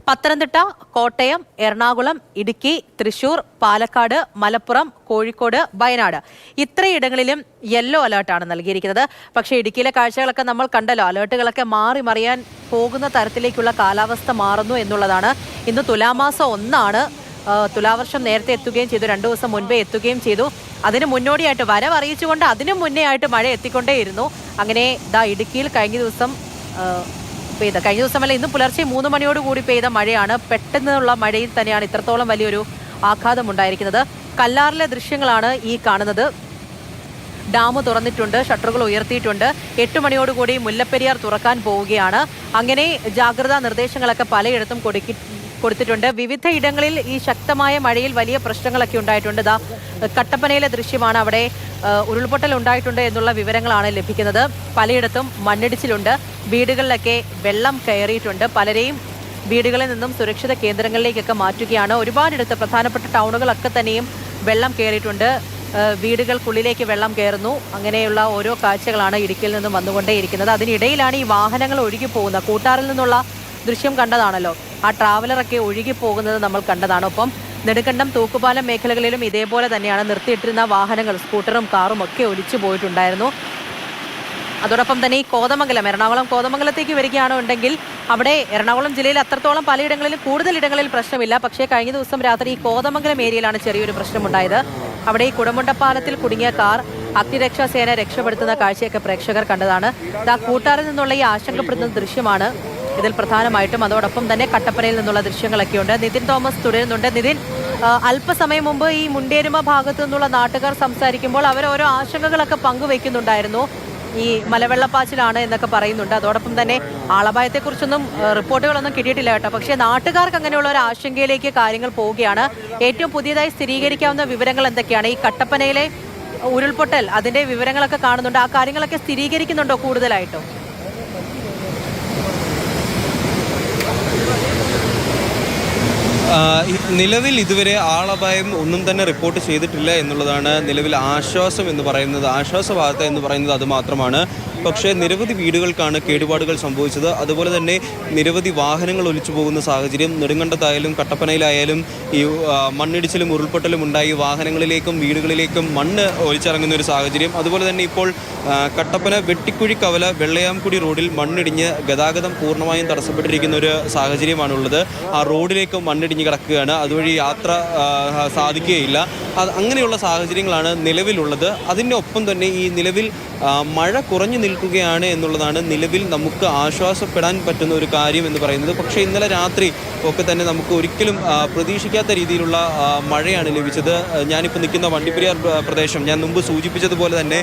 Pathanamthitta, Kottayam, Ernakulam, Idukki, Thrissur, Palakkad, Malappuram, Kozhikode, Wayanad ഇത്രയിടങ്ങളിലും yellow അലേർട്ടാണ് നൽകിയിരിക്കുന്നത്. പക്ഷേ ഇടുക്കിയിലെ കാഴ്ചകളൊക്കെ നമ്മൾ കണ്ടല്ലോ. അലേർട്ടുകളൊക്കെ മാറി മറിയാൻ പോകുന്ന തരത്തിലേക്കുള്ള കാലാവസ്ഥ മാറുന്നു എന്നുള്ളതാണ്. ഇന്ന് തുലാമാസം 1 തുലാവർഷം നേരത്തെ എത്തുകയും ചെയ്തു, 2 ദിവസം മുൻപേ എത്തുകയും ചെയ്തു. അതിന് മുന്നോടിയായിട്ട് വരവ് അറിയിച്ചുകൊണ്ട് അതിനു മുന്നേ ആയിട്ട് മഴ എത്തിക്കൊണ്ടേയിരുന്നു. അങ്ങനെ ഇടുക്കിയിൽ കഴിഞ്ഞ ദിവസം ഇന്ന് പുലർച്ചെ 3 മണിയോടുകൂടി പെയ്ത മഴയാണ്. പെട്ടെന്നുള്ള മഴയിൽ തന്നെയാണ് ഇത്രത്തോളം വലിയൊരു ആഘാതം ഉണ്ടായിരിക്കുന്നത്. കല്ലാറിലെ ദൃശ്യങ്ങളാണ് ഈ കാണുന്നത്. ഡാം തുറന്നിട്ടുണ്ട്, ഷട്ടറുകൾ ഉയർത്തിയിട്ടുണ്ട്. 8 മണിയോടുകൂടി മുല്ലപ്പെരിയാർ തുറക്കാൻ പോവുകയാണ്. അങ്ങനെ ജാഗ്രതാ നിർദ്ദേശങ്ങളൊക്കെ പലയിടത്തും കൊടുത്തിട്ടുണ്ട്. വിവിധ ഇടങ്ങളിൽ ഈ ശക്തമായ മഴയിൽ വലിയ പ്രശ്നങ്ങളൊക്കെ ഉണ്ടായിട്ടുണ്ട്. കട്ടപ്പനയിലെ ദൃശ്യമാണ്. അവിടെ ഉരുൾപൊട്ടൽ ഉണ്ടായിട്ടുണ്ട് എന്നുള്ള വിവരങ്ങളാണ് ലഭിക്കുന്നത്. പലയിടത്തും മണ്ണിടിച്ചിലുണ്ട്, വീടുകളിലൊക്കെ വെള്ളം കയറിയിട്ടുണ്ട്. പലരെയും വീടുകളിൽ നിന്നും സുരക്ഷിത കേന്ദ്രങ്ങളിലേക്കൊക്കെ മാറ്റുകയാണ്. ഒരുപാടിടത്ത് പ്രധാനപ്പെട്ട ടൗണുകളൊക്കെ തന്നെയും വെള്ളം കയറിയിട്ടുണ്ട്. വീടുകൾക്കുള്ളിലേക്ക് വെള്ളം കയറുന്നു. അങ്ങനെയുള്ള ഓരോ കാഴ്ചകളാണ് ഇടുക്കിയിൽ നിന്നും വന്നുകൊണ്ടേയിരിക്കുന്നത്. അതിനിടയിലാണ് ഈ വാഹനങ്ങൾ ഒഴുകി പോകുന്നത്. കൂട്ടാറിൽ നിന്നുള്ള ദൃശ്യം കണ്ടതാണല്ലോ. ആ ട്രാവലറൊക്കെ ഒഴുകി പോകുന്നത് നമ്മൾ കണ്ടതാണ്. ഒപ്പം നെടുങ്കണ്ടം, തൂക്കുപാലം മേഖലകളിലും ഇതേപോലെ തന്നെയാണ്. നിർത്തിയിട്ടിരുന്ന വാഹനങ്ങൾ, സ്കൂട്ടറും കാറും ഒക്കെ ഒലിച്ചു പോയിട്ടുണ്ടായിരുന്നു. അതോടൊപ്പം തന്നെ ഈ കോതമംഗലം, എറണാകുളം കോതമംഗലത്തേക്ക് വരികയാണെന്നുണ്ടെങ്കിൽ അവിടെ എറണാകുളം ജില്ലയിൽ അത്രത്തോളം പലയിടങ്ങളിലും കൂടുതലിടങ്ങളിൽ പ്രശ്നമില്ല. പക്ഷേ കഴിഞ്ഞ ദിവസം രാത്രി ഈ കോതമംഗലം ഏരിയയിലാണ് ചെറിയൊരു പ്രശ്നമുണ്ടായത്. അവിടെ ഈ കുടമുണ്ടപ്പാലത്തിൽ കുടുങ്ങിയ കാർ അഗ്നിരക്ഷാസേന രക്ഷപ്പെടുത്തുന്ന കാഴ്ചയൊക്കെ പ്രേക്ഷകർ കണ്ടതാണ്. കൂട്ടാറിൽ നിന്നുള്ള ഈ ആശങ്കപ്പെടുന്ന ദൃശ്യമാണ് ഇതിൽ പ്രധാനമായിട്ടും. അതോടൊപ്പം തന്നെ കട്ടപ്പനയിൽ നിന്നുള്ള ദൃശ്യങ്ങളൊക്കെയുണ്ട്. നിതിൻ തോമസ് തുടരുന്നുണ്ട്. നിതിൻ, അല്പസമയം മുമ്പ് ഈ മുണ്ടേരുമ ഭാഗത്തു നിന്നുള്ള നാട്ടുകാർ സംസാരിക്കുമ്പോൾ അവർ ഓരോ ആശങ്കകളൊക്കെ പങ്കുവെക്കുന്നുണ്ടായിരുന്നു. ഈ മലവെള്ളപ്പാച്ചിലാണ് എന്നൊക്കെ പറയുന്നുണ്ട്. അതോടൊപ്പം തന്നെ ആളപായത്തെക്കുറിച്ചൊന്നും റിപ്പോർട്ടുകളൊന്നും കിട്ടിയിട്ടില്ല കേട്ടോ. പക്ഷേ നാട്ടുകാർക്ക് അങ്ങനെയുള്ള ഒരു ആശങ്കയിലേക്ക് കാര്യങ്ങൾ പോവുകയാണ്. ഏറ്റവും പുതിയതായി സ്ഥിരീകരിക്കാവുന്ന വിവരങ്ങൾ എന്തൊക്കെയാണ്? ഈ കട്ടപ്പനയിലെ ഉരുൾപൊട്ടൽ, അതിന്റെ വിവരങ്ങളൊക്കെ കാണുന്നുണ്ട്. ആ കാര്യങ്ങളൊക്കെ സ്ഥിരീകരിക്കുന്നുണ്ടോ കൂടുതലായിട്ടോ? നിലവിൽ ഇതുവരെ ആളപായം ഒന്നും തന്നെ റിപ്പോർട്ട് ചെയ്തിട്ടില്ല എന്നുള്ളതാണ് നിലവിൽ ആശ്വാസം എന്ന് പറയുന്നത്. ആശ്വാസവാർത്ത എന്ന് പറയുന്നത് അത് മാത്രമാണ്. പക്ഷേ നിരവധി വീടുകൾക്കാണ് കേടുപാടുകൾ സംഭവിച്ചത്. അതുപോലെ തന്നെ നിരവധി വാഹനങ്ങൾ ഒലിച്ചു പോകുന്ന സാഹചര്യം. നെടുങ്കണ്ടത്തായാലും കട്ടപ്പനയിലായാലും ഈ മണ്ണിടിച്ചിലും ഉരുൾപൊട്ടലും ഉണ്ടായി വാഹനങ്ങളിലേക്കും വീടുകളിലേക്കും മണ്ണ് ഒലിച്ചിറങ്ങുന്ന ഒരു സാഹചര്യം. അതുപോലെ തന്നെ ഇപ്പോൾ കട്ടപ്പന വെട്ടിക്കുഴി കവല വെള്ളയാംകുടി റോഡിൽ മണ്ണിടിഞ്ഞ് ഗതാഗതം പൂർണ്ണമായും തടസ്സപ്പെട്ടിരിക്കുന്ന ഒരു സാഹചര്യമാണുള്ളത്. ആ റോഡിലേക്ക് മണ്ണിടിഞ്ഞ് കിടക്കുകയാണ്. അതുവഴി യാത്ര സാധിക്കുകയില്ല. അങ്ങനെയുള്ള സാഹചര്യങ്ങളാണ് നിലവിലുള്ളത്. അതിൻ്റെ ഒപ്പം തന്നെ ഈ നിലവിൽ മഴ കുറഞ്ഞു നിൽക്കുകയാണ് എന്നുള്ളതാണ് നിലവിൽ നമുക്ക് ആശ്വാസപ്പെടാൻ പറ്റുന്ന ഒരു കാര്യം എന്ന് പറയുന്നത്. പക്ഷേ ഇന്നലെ രാത്രി ഒക്കെ തന്നെ നമുക്ക് ഒരിക്കലും പ്രതീക്ഷിക്കാത്ത രീതിയിലുള്ള മഴയാണ് ലഭിച്ചത്. ഞാനിപ്പോൾ നിൽക്കുന്ന വണ്ടിപ്പെരിയാർ പ്രദേശം, ഞാൻ മുമ്പ് സൂചിപ്പിച്ചതുപോലെ തന്നെ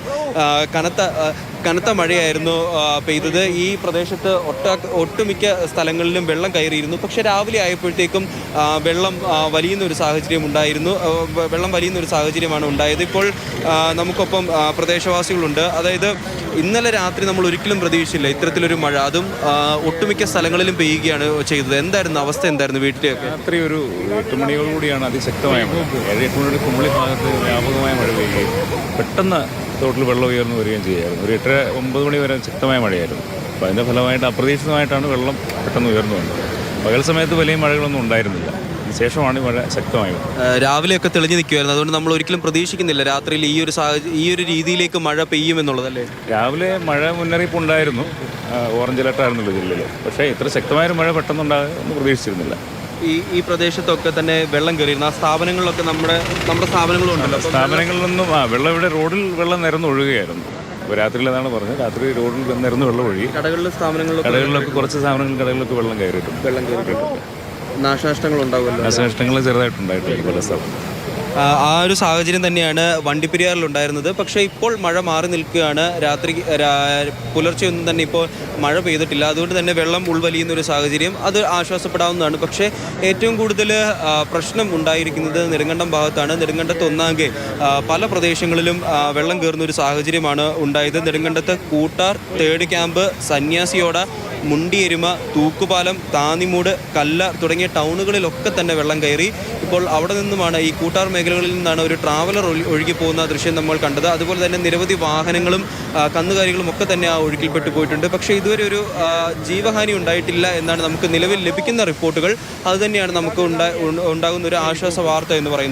കനത്ത മഴയായിരുന്നു പെയ്തത്. ഈ പ്രദേശത്ത് ഒട്ടുമിക്ക സ്ഥലങ്ങളിലും വെള്ളം കയറിയിരുന്നു. പക്ഷേ രാവിലെ ആയപ്പോഴത്തേക്കും വെള്ളം വലിയുന്നൊരു സാഹചര്യം ഉണ്ടായിരുന്നു. വെള്ളം വലിയുന്നൊരു സാഹചര്യമാണ് ഉണ്ടായത്. ഇപ്പോൾ നമുക്കൊപ്പം പ്രദേശവാസികളുണ്ട്. അതായത് ഇന്നലെ രാത്രി നമ്മൾ ഒരിക്കലും പ്രതീക്ഷിച്ചില്ല ഇത്തരത്തിലൊരു മഴ, അതും ഒട്ടുമിക്ക സ്ഥലങ്ങളിലും പെയ്യുകയാണ് ചെയ്തത്. എന്തായിരുന്നു അവസ്ഥ? എന്തായിരുന്നു വീട്ടിലേക്ക്? രാത്രി ഒരു 8 മണിയോടുകൂടിയാണ് അതിശക്തമായ മഴ. 7-8 മണിയോട് കുമ്പളി ഭാഗത്ത് വ്യാപകമായ മഴ പെയ്യുകയും പെട്ടെന്ന് തോട്ടിൽ വെള്ളം ഉയർന്നു വരികയും ചെയ്യുമായിരുന്നു. ഒരു 8-9 മണി വരെ ശക്തമായ മഴയായിരുന്നു. അപ്പോൾ അതിൻ്റെ ഫലമായിട്ട് അപ്രതീക്ഷിതമായിട്ടാണ് വെള്ളം പെട്ടെന്ന് ഉയർന്നു വന്നത്. പകൽ സമയത്ത് വലിയ മഴകളൊന്നും ഉണ്ടായിരുന്നില്ല. ശേഷമാണ് മഴ ശക്തമായി. രാവിലെയൊക്കെ തെളിഞ്ഞു നിൽക്കുമായിരുന്നു. അതുകൊണ്ട് നമ്മൾ ഒരിക്കലും പ്രതീക്ഷിക്കുന്നില്ല രാത്രിയിൽ ഈ ഒരു രീതിയിലേക്ക് മഴ പെയ്യുമെന്നുള്ളതല്ലേ? രാവിലെ മഴ മുന്നറിയിപ്പ് ഉണ്ടായിരുന്നു. ഓറഞ്ച് അലർട്ടായിരുന്നല്ലോ ജില്ലയിൽ. പക്ഷേ ഇത്ര ശക്തമായൊരു മഴ പെട്ടെന്നുണ്ടാകുമെന്ന് പ്രതീക്ഷിച്ചിരുന്നില്ല. ഈ പ്രദേശത്തൊക്കെ തന്നെ വെള്ളം കയറിയിരുന്നു. ആ സ്ഥാപനങ്ങളിലൊക്കെ നമ്മുടെ സ്ഥാപനങ്ങളും ഉണ്ടല്ലോ. സ്ഥാപനങ്ങളിലൊന്നും വെള്ളം ഇവിടെ റോഡിൽ വെള്ളം നിരന്നൊഴുകുകയായിരുന്നു. ഇപ്പോൾ രാത്രിയിലെന്നാണ് പറഞ്ഞത്. രാത്രി റോഡിൽ നിരന്ന് വെള്ളം ഒഴുകി. കടകളിലൊക്കെ കുറച്ച് കടകളിലൊക്കെ വെള്ളം കയറിയിട്ടുണ്ട്. നാശനഷ്ടങ്ങൾ ഉണ്ടാവുമല്ലോ. നാശനഷ്ടങ്ങൾ ചെറുതായിട്ടുണ്ടായിട്ടുണ്ട് പല സ്ഥലം. ആ ഒരു സാഹചര്യം തന്നെയാണ് വണ്ടിപ്പെരിയാറിലുണ്ടായിരുന്നത്. പക്ഷേ ഇപ്പോൾ മഴ മാറി നിൽക്കുകയാണ്. പുലർച്ചെയൊന്നും തന്നെ ഇപ്പോൾ മഴ പെയ്തിട്ടില്ല. അതുകൊണ്ട് തന്നെ വെള്ളം ഉൾവലിയുന്നൊരു സാഹചര്യം, അത് ആശ്വാസപ്പെടാവുന്നതാണ്. പക്ഷേ ഏറ്റവും കൂടുതൽ പ്രശ്നം ഉണ്ടായിരിക്കുന്നത് നെടുങ്കണ്ടം ഭാഗത്താണ്. നെടുങ്കണ്ടത്ത് ഒന്നാകെ പല പ്രദേശങ്ങളിലും വെള്ളം കയറുന്നൊരു സാഹചര്യമാണ് ഉണ്ടായത്. നെടുങ്കണ്ടത്ത് കൂട്ടാർ, തേർഡ് ക്യാമ്പ്, സന്യാസിയോട, മുണ്ടിയെരുമ, തൂക്കുപാലം, താന്നിമൂട്, കല്ല തുടങ്ങിയ ടൗണുകളിലൊക്കെ തന്നെ വെള്ളം കയറി. അപ്പോൾ അവിടെ നിന്നുമാണ് ഈ കൂട്ടാർ മേഖലകളിൽ നിന്നാണ് ഒരു ട്രാവലർ ഒഴുകി പോകുന്ന ദൃശ്യം നമ്മൾ കണ്ടത്. അതുപോലെ തന്നെ നിരവധി വാഹനങ്ങളും കന്നുകാലികളും ഒക്കെ തന്നെ ആ ഒഴുക്കിൽപ്പെട്ടു പോയിട്ടുണ്ട്. പക്ഷേ ഇതുവരെ ഒരു ജീവഹാനി ഉണ്ടായിട്ടില്ല എന്നാണ് നമുക്ക് നിലവിൽ ലഭിക്കുന്ന റിപ്പോർട്ടുകൾ. അതുതന്നെയാണ് നമുക്ക് ഉണ്ടാകുന്ന ഒരു ആശ്വാസ വാർത്ത എന്ന് പറയുന്നത്.